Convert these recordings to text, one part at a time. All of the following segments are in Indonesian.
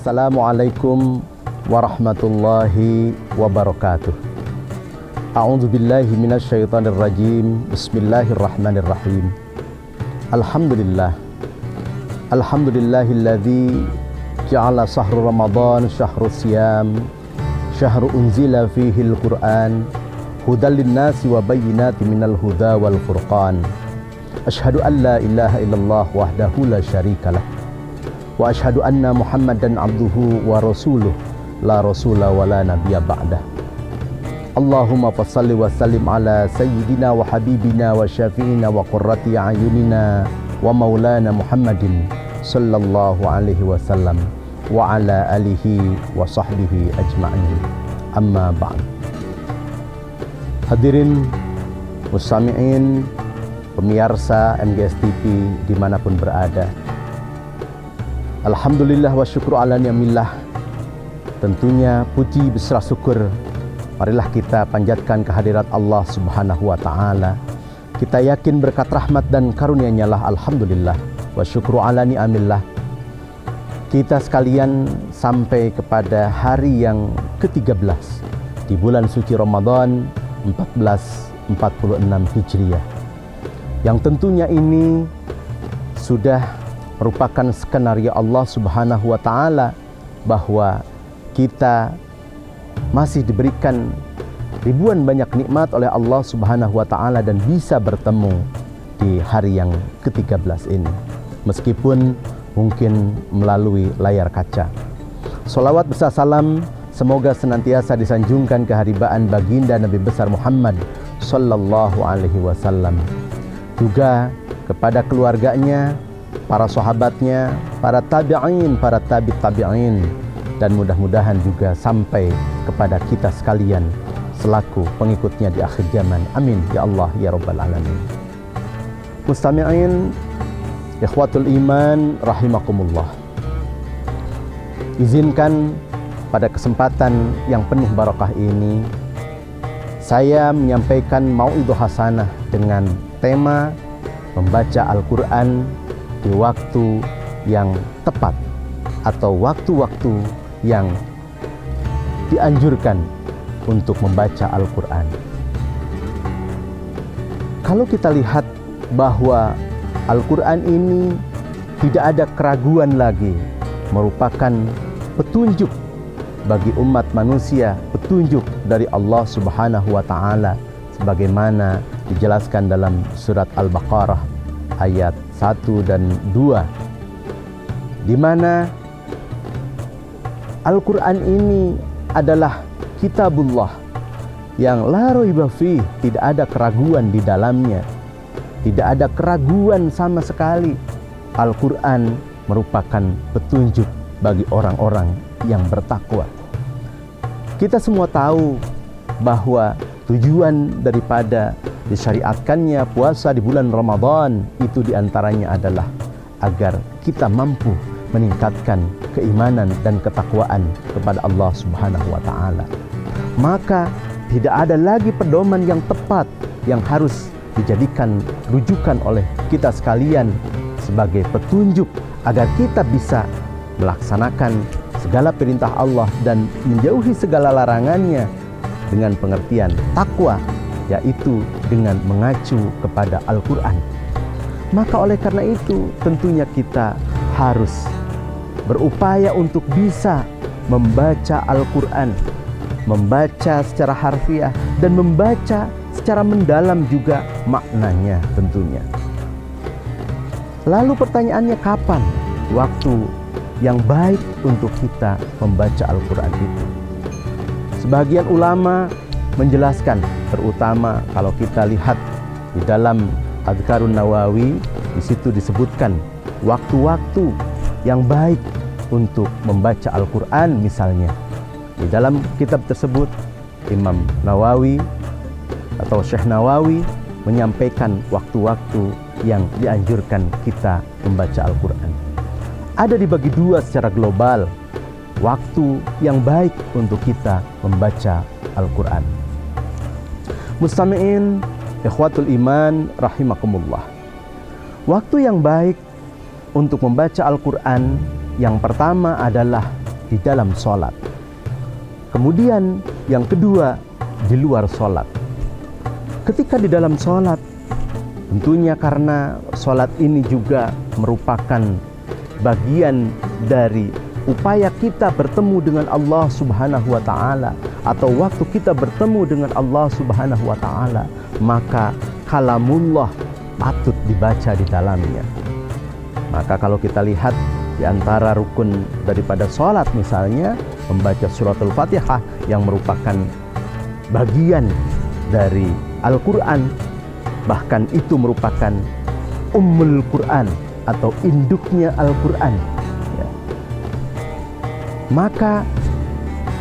Assalamualaikum warahmatullahi wabarakatuh. A'udzu billahi minasyaitonir rajim. Bismillahirrahmanirrahim. Alhamdulillahilladzi ja'ala sahru Ramadan syahrus siyam, syahru unzila fihil Qur'an, hudal linnasi wa bayyinatin minal huda wal furqan. Asyhadu an la ilaha illallah wahdahu la syarikalah. Wa asyhadu anna Muhammadan abduhu wa rasuluh la rasula wa la nabiyya ba'dah. Allahumma fassalli wa sallim ala sayyidina wa habibina wa syafi'ina wa qurrati a'yunina wa maulana Muhammadin sallallahu alaihi wasallam wa ala alihi wa sahbihi ajma'in. Amma ba'd. Hadirin mustami'in, pemirsa MGS TV dimanapun berada, alhamdulillah wa syukru ala ni'amillah. Tentunya puji beserta syukur marilah kita panjatkan kehadirat Allah Subhanahu wa taala. Kita yakin berkat rahmat dan karunia-Nya lah, alhamdulillah wa syukru ala ni'amillah, kita sekalian sampai kepada hari yang ke-13 di bulan suci Ramadan 1446 Hijriah, yang tentunya ini sudah merupakan skenario Allah Subhanahu wa taala bahwa kita masih diberikan ribuan banyak nikmat oleh Allah Subhanahu wa taala dan bisa bertemu di hari yang ke-13 ini, meskipun mungkin melalui layar kaca. Sholawat beserta salam semoga senantiasa disanjungkan keharibaan baginda Nabi besar Muhammad sallallahu alaihi wasallam, juga kepada keluarganya, para sahabatnya, para tabi'in, para tabi'in, dan mudah-mudahan juga sampai kepada kita sekalian selaku pengikutnya di akhir zaman. Amin ya Allah ya Rabbal Alamin. Mustami'in, ikhwatul iman rahimakumullah, izinkan pada kesempatan yang penuh barakah ini saya menyampaikan mau'idhah hasanah dengan tema membaca Al-Quran di waktu yang tepat atau waktu-waktu yang dianjurkan untuk membaca Al-Quran. Kalau kita lihat bahwa Al-Quran ini tidak ada keraguan lagi, merupakan petunjuk bagi umat manusia, petunjuk dari Allah Subhanahu wa taala, sebagaimana dijelaskan dalam surat Al-Baqarah ayat 1 dan 2, di mana Al-Quran ini adalah kitabullah yang la raiba fih, tidak ada keraguan di dalamnya, tidak ada keraguan sama sekali. Al-Quran merupakan petunjuk bagi orang-orang yang bertakwa. Kita semua tahu bahwa tujuan daripada disyariatkannya puasa di bulan Ramadan itu diantaranya adalah agar kita mampu meningkatkan keimanan dan ketakwaan kepada Allah Subhanahu wa taala. Maka tidak ada lagi pedoman yang tepat yang harus dijadikan rujukan oleh kita sekalian sebagai petunjuk agar kita bisa melaksanakan segala perintah Allah dan menjauhi segala larangannya dengan pengertian takwa, yaitu dengan mengacu kepada Al-Quran. Maka oleh karena itu tentunya kita harus berupaya untuk bisa membaca Al-Quran, membaca secara harfiah dan membaca secara mendalam juga maknanya tentunya. Lalu pertanyaannya, kapan waktu yang baik untuk kita membaca Al-Quran itu? Sebagian ulama menjelaskan, terutama kalau kita lihat di dalam Adhkarun Nawawi, di situ disebutkan waktu-waktu yang baik untuk membaca Al-Quran. Misalnya di dalam kitab tersebut Imam Nawawi atau Syekh Nawawi menyampaikan waktu-waktu yang dianjurkan kita membaca Al-Quran. Ada dibagi dua secara global waktu yang baik untuk kita membaca Al-Quran. Mustami'in, ikhwatul iman rahimakumullah, waktu yang baik untuk membaca Al-Quran yang pertama adalah di dalam sholat. Kemudian yang kedua, di luar sholat. Ketika di dalam sholat, tentunya karena sholat ini juga merupakan bagian dari upaya kita bertemu dengan Allah Subhanahu wa Ta'ala, atau waktu kita bertemu dengan Allah Subhanahu wa Ta'ala, maka kalamullah patut dibaca di dalamnya. Maka kalau kita lihat di antara rukun daripada sholat, misalnya membaca suratul Fatihah yang merupakan bagian dari Al-Quran, bahkan itu merupakan Ummul Quran atau induknya Al-Quran ya. Maka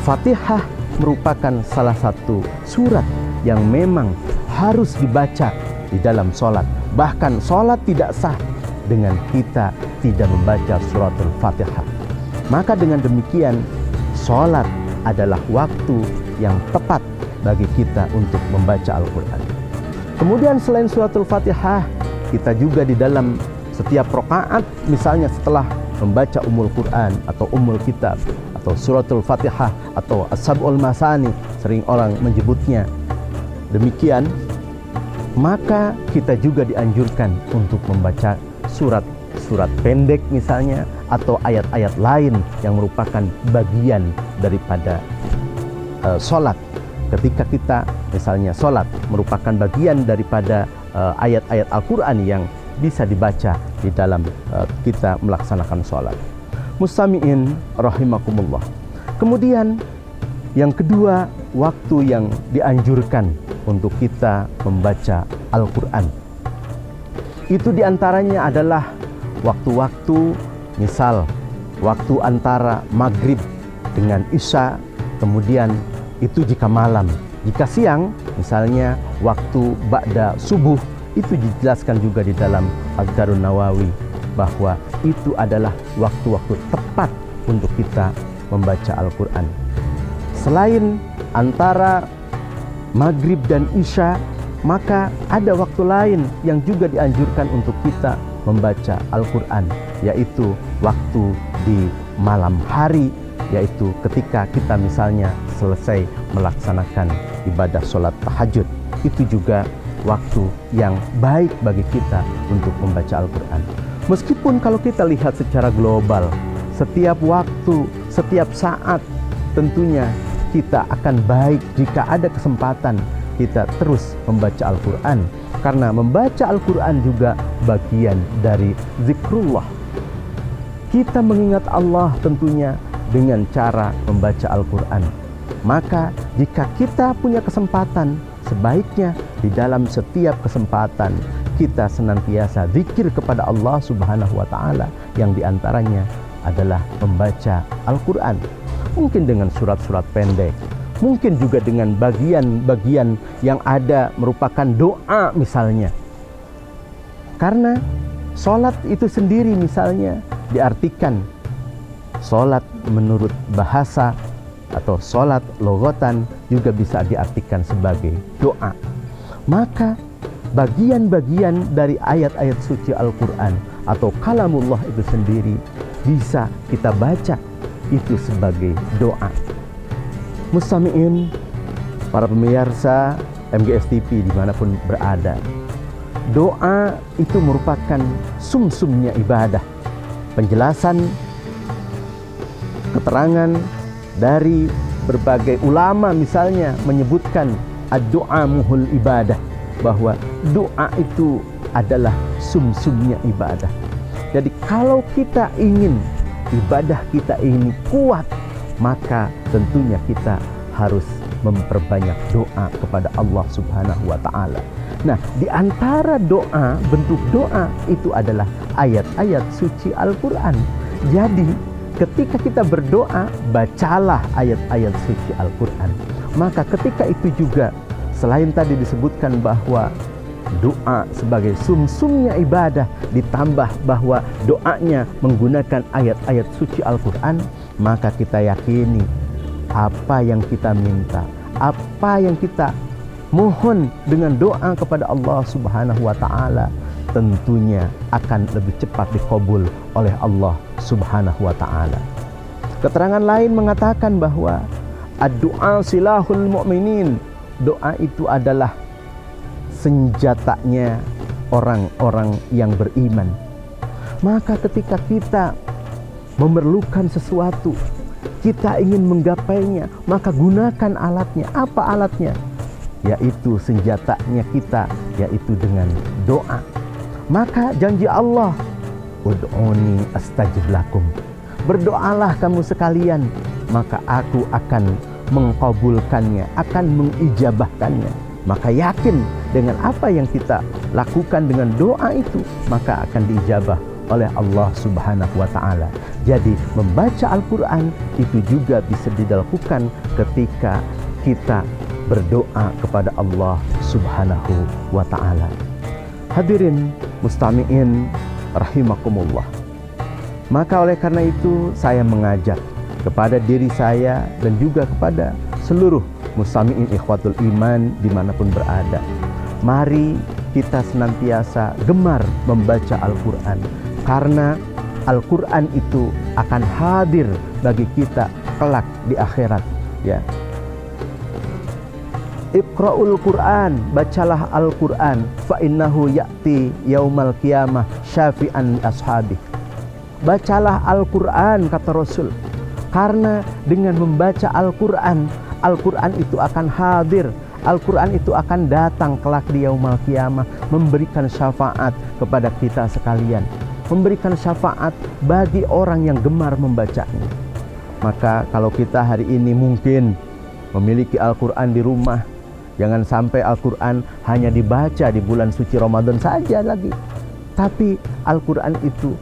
Fatihah merupakan salah satu surat yang memang harus dibaca di dalam sholat. Bahkan sholat tidak sah dengan kita tidak membaca suratul Fatihah. Maka dengan demikian, sholat adalah waktu yang tepat bagi kita untuk membaca Al-Quran. Kemudian selain suratul Fatihah, kita juga di dalam setiap rakaat, misalnya setelah membaca Ummul Quran atau Ummul Kitab atau suratul Fatihah atau As-Sab'ul Masani, sering orang menyebutnya demikian, maka kita juga dianjurkan untuk membaca surat-surat pendek misalnya, atau ayat-ayat lain yang merupakan bagian daripada sholat. Ketika kita misalnya sholat merupakan bagian daripada ayat-ayat Al-Quran yang bisa dibaca di dalam kita melaksanakan sholat. Mustami'in rahimakumullah. Kemudian yang kedua, waktu yang dianjurkan untuk kita membaca Al-Quran, itu diantaranya adalah waktu-waktu, misal waktu antara maghrib dengan isya, kemudian itu jika malam. Jika siang, misalnya waktu ba'da subuh, itu dijelaskan juga di dalam Adhkarun Nawawi bahwa itu adalah waktu-waktu tepat untuk kita membaca Al-Quran. Selain antara maghrib dan isya, maka ada waktu lain yang juga dianjurkan untuk kita membaca Al-Quran, yaitu waktu di malam hari, yaitu ketika kita misalnya selesai melaksanakan ibadah sholat tahajud. Itu juga waktu yang baik bagi kita untuk membaca Al-Quran. Meskipun kalau kita lihat secara global, setiap waktu, setiap saat, tentunya kita akan baik jika ada kesempatan kita terus membaca Al-Quran, karena membaca Al-Quran juga bagian dari zikrullah. Kita mengingat Allah tentunya dengan cara membaca Al-Quran. Maka jika kita punya kesempatan, sebaiknya di dalam setiap kesempatan kita senantiasa zikir kepada Allah Subhanahu wa Ta'ala, yang diantaranya adalah membaca Al-Quran. Mungkin dengan surat-surat pendek, mungkin juga dengan bagian-bagian yang ada merupakan doa misalnya. Karena sholat itu sendiri misalnya diartikan, sholat menurut bahasa atau sholat logotan juga bisa diartikan sebagai doa. Maka bagian-bagian dari ayat-ayat suci Al-Quran atau kalamullah itu sendiri bisa kita baca itu sebagai doa. Mustami'in, para pemirsa MGS TV dimanapun berada, doa itu merupakan sumsumnya ibadah. Penjelasan keterangan dari berbagai ulama misalnya menyebutkan ad-doa muhul ibadah, bahwa doa itu adalah sumsumnya ibadah. Jadi kalau kita ingin ibadah kita ini kuat, maka tentunya kita harus memperbanyak doa kepada Allah Subhanahu wa Ta'ala. Nah, di antara doa, bentuk doa itu adalah ayat-ayat suci Al-Quran. Jadi ketika kita berdoa, bacalah ayat-ayat suci Al-Quran. Maka ketika itu juga, selain tadi disebutkan bahwa doa sebagai sumsumnya ibadah, ditambah bahwa doanya menggunakan ayat-ayat suci Al-Quran, maka kita yakini apa yang kita minta, apa yang kita mohon dengan doa kepada Allah Subhanahu wa Ta'ala, tentunya akan lebih cepat dikabul oleh Allah Subhanahu wa Ta'ala. Keterangan lain mengatakan bahwa ad-du'a silahul mu'minin. Doa itu adalah senjatanya orang-orang yang beriman. Maka ketika kita memerlukan sesuatu, kita ingin menggapainya, maka gunakan alatnya. Apa alatnya? Yaitu senjatanya kita, yaitu dengan doa. Maka janji Allah, ud'uni astajib lakum. Berdoalah kamu sekalian, maka aku akan mengkabulkannya, akan mengijabahkannya. Maka yakin dengan apa yang kita lakukan dengan doa itu, maka akan diijabah oleh Allah Subhanahu wa Ta'ala. Jadi membaca Al-Quran itu juga bisa dilakukan ketika kita berdoa kepada Allah Subhanahu wa Ta'ala. Hadirin mustami'in rahimakumullah. Maka oleh karena itu saya mengajak kepada diri saya dan juga kepada seluruh mustami'in ikhwatul iman dimanapun berada. Mari kita senantiasa gemar membaca Al-Quran, karena Al-Quran itu akan hadir bagi kita kelak di akhirat, ya. Iqra'ul Quran, bacalah Al-Quran, fa innahu ya'ti yaumal qiyamah syafi'an ashabi. Bacalah Al-Quran, kata Rasul, karena dengan membaca Al-Quran, Al-Quran itu akan hadir, Al-Quran itu akan datang kelak di yaumal qiyamah, memberikan syafaat kepada kita sekalian, memberikan syafaat bagi orang yang gemar membacanya. Maka kalau kita hari ini mungkin memiliki Al-Quran di rumah, jangan sampai Al-Quran hanya dibaca di bulan suci Ramadan saja lagi, tapi Al-Quran itu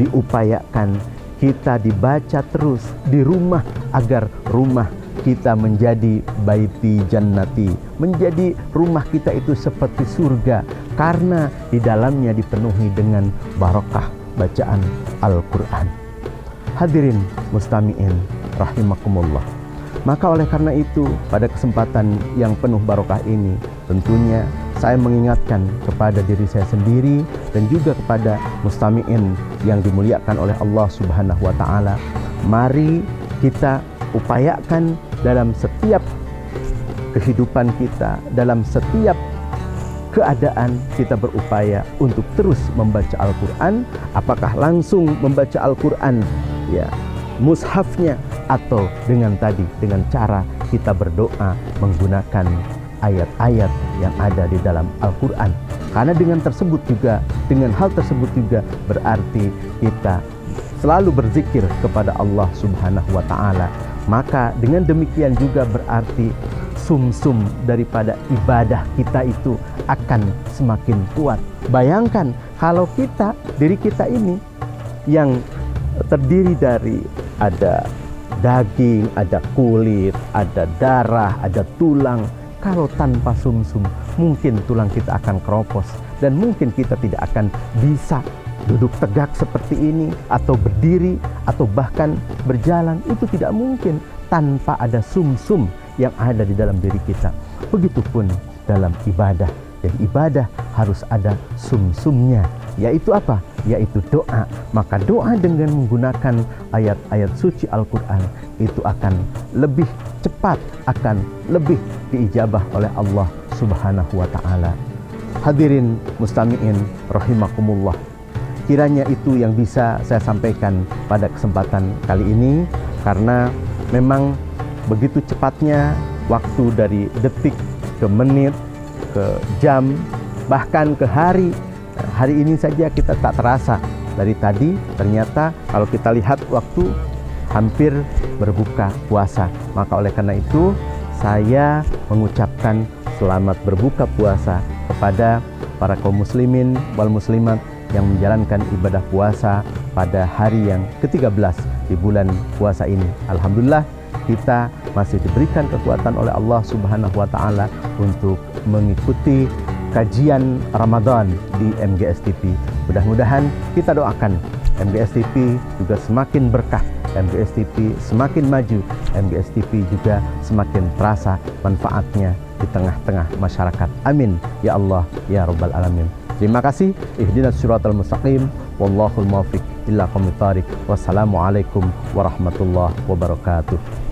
diupayakan kita dibaca terus di rumah, agar rumah kita menjadi baiti jannati, menjadi rumah kita itu seperti surga, karena di dalamnya dipenuhi dengan barokah bacaan Al-Quran. Hadirin mustami'in rahimakumullah. Maka oleh karena itu, pada kesempatan yang penuh barokah ini, tentunya saya mengingatkan kepada diri saya sendiri dan juga kepada mustami'in yang dimuliakan oleh Allah Subhanahu wa Ta'ala. Mari kita upayakan dalam setiap kehidupan kita, dalam setiap keadaan kita berupaya untuk terus membaca Al-Quran. Apakah langsung membaca Al-Quran, ya, mushafnya, atau dengan cara kita berdoa menggunakan ayat-ayat yang ada di dalam Al-Quran. Karena dengan hal tersebut juga berarti kita selalu berzikir kepada Allah Subhanahu wa Ta'ala. Maka dengan demikian juga berarti sumsum daripada ibadah kita itu akan semakin kuat. Bayangkan kalau diri kita ini yang terdiri dari ada daging, ada kulit, ada darah, ada tulang. Kalau tanpa sumsum, mungkin tulang kita akan keropos, dan mungkin kita tidak akan bisa duduk tegak seperti ini, atau berdiri, atau bahkan berjalan. Itu tidak mungkin tanpa ada sumsum yang ada di dalam diri kita. Begitupun dalam ibadah. Jadi ibadah harus ada sumsumnya, yaitu apa? Yaitu doa. Maka doa dengan menggunakan ayat-ayat suci Al-Quran itu akan lebih cepat, akan lebih diijabah oleh Allah Subhanahu wa Ta'ala. Hadirin mustami'in rahimakumullah. Kiranya itu yang bisa saya sampaikan pada kesempatan kali ini, karena memang begitu cepatnya waktu dari detik ke menit, ke jam, bahkan ke hari. Hari ini saja kita tak terasa. Dari tadi ternyata kalau kita lihat waktu hampir berbuka puasa. Maka oleh karena itu saya mengucapkan selamat berbuka puasa kepada para kaum muslimin wal muslimat yang menjalankan ibadah puasa pada hari yang ke-13 di bulan puasa ini. Alhamdulillah kita masih diberikan kekuatan oleh Allah Subhanahu wa Ta'ala untuk mengikuti kajian Ramadan di MGS TV. Mudah-mudahan kita doakan MGS TV juga semakin berkah, MGS TV semakin maju, MGS TV juga semakin terasa manfaatnya di tengah-tengah masyarakat. Amin ya Allah ya Rabbal Alamin. Terima kasih. Ihdinas siratal mustaqim. Wallahul muwaffiq ila aqwamit thoriq. Wassalamualaikum warahmatullahi wabarakatuh.